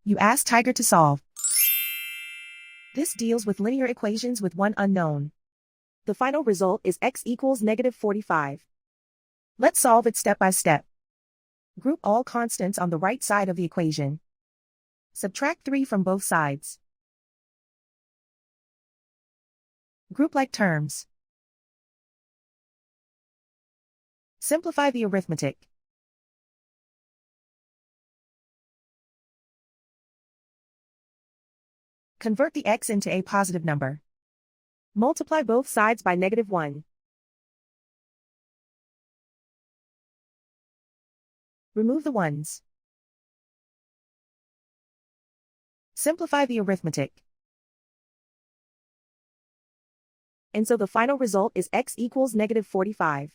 You ask Tiger to solve. This deals with linear equations with one unknown. The final result is x equals -45. Let's solve it step by step. Group all constants on the right side of the equation. Subtract 3 from both sides. Group like terms. Simplify the arithmetic. Convert the x into a positive number. Multiply both sides by -1. Remove the ones. Simplify the arithmetic. And so the final result is x equals -45.